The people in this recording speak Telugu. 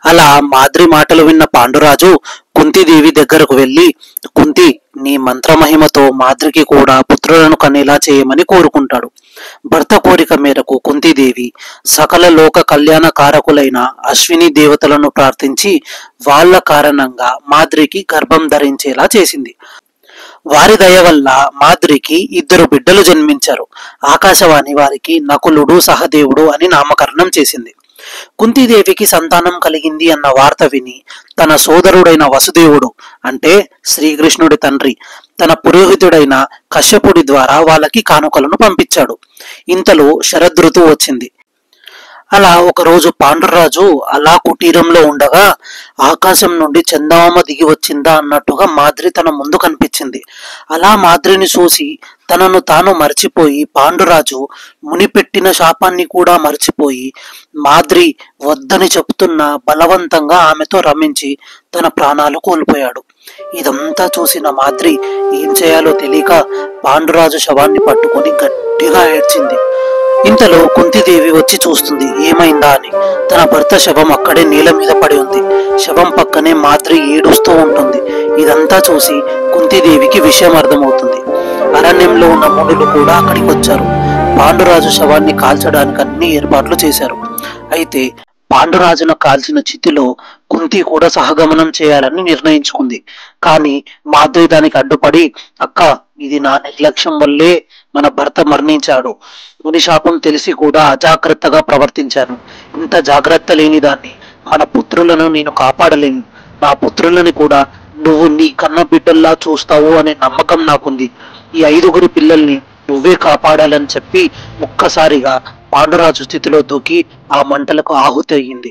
అలా మాద్రి మాటలు విన్న పాండురాజు కుంతీదేవి దగ్గరకు వెళ్ళి, కుంతి, నీ మంత్రమహిమతో మాద్రికి కూడా పుత్రులను కనేలా చేయమని కోరుకుంటాడు. భర్త కోరిక మేరకు కుంతీదేవి సకల లోక కళ్యాణ కారకులైన అశ్విని దేవతలను ప్రార్థించి వాళ్ళ కారణంగా మాద్రికి గర్భం ధరించేలా చేసింది. వారి దయ వల్ల మాద్రికి 2 బిడ్డలు జన్మించారు. ఆకాశవాణి వారికి నకులుడు సహదేవుడు అని నామకరణం చేసింది. కుంతీదేవికి సంతానం కలిగింది అన్న వార్త విని తన సోదరుడైన వసుదేవుడు, అంటే శ్రీకృష్ణుడి తండ్రి, తన పురోహితుడైన కశ్యపుడి ద్వారా వాళ్ళకి కానుకలను పంపించాడు. ఇంతలో శరదృతువు వచ్చింది. అలా ఒకరోజు పాండురాజు అలా కుటీరంలో ఉండగా ఆకాశం నుండి చందమామ దిగి వచ్చిందా అన్నట్టుగా మాద్రి తన ముందు కనిపించింది. అలా మాద్రిని చూసి తనను తాను మర్చిపోయి పాండురాజు మునిపెట్టిన శాపాన్ని కూడా మర్చిపోయి మాద్రి వద్దని చెప్తున్నా బలవంతంగా ఆమెతో రమించి తన ప్రాణాలు కోల్పోయాడు. ఇదంతా చూసిన మాద్రి ఏం చేయాలో తెలియక పాండురాజు శవాన్ని పట్టుకొని గట్టిగా ఏడ్చింది. ఇంతలో కుంతీదేవి వచ్చి చూస్తుంది ఏమైందా అని. తన భర్త శవం అక్కడే నేల మీద పడి ఉంది. శవం పక్కనే మాద్రి ఏడుస్తూ ఉంటుంది. ఇదంతా చూసి కుంతీదేవికి విషయం అర్థమవుతుంది. అరణ్యంలో ఉన్న మునులు కూడా అక్కడికి వచ్చారు. పాండురాజు శవాన్ని కాల్చడానికి అన్ని ఏర్పాట్లు చేశారు. అయితే పాండురాజును కాల్చిన చితిలో కుంతి కూడా సహగమనం చేయాలని నిర్ణయించుకుంది. కానీ మాద్రి దానికి అడ్డుపడి, అక్క, ఇది నా నిర్లక్ష్యం వల్లే మన భర్త మరణించాడు. ముని శాపం తెలిసి కూడా అజాగ్రత్తగా ప్రవర్తించాను. ఇంత జాగ్రత్త లేని దాన్ని మన పుత్రులను నేను కాపాడలేను. నా పుత్రులని కూడా నువ్వు నీ కన్న బిడ్డల్లా చూస్తావు అనే నమ్మకం నాకుంది. ఈ 5 పిల్లల్ని నువ్వే కాపాడాలని చెప్పి ఒక్కసారిగా పాండురాజు స్థితిలో దూకి ఆ మంటలకు ఆహుతి అయ్యింది.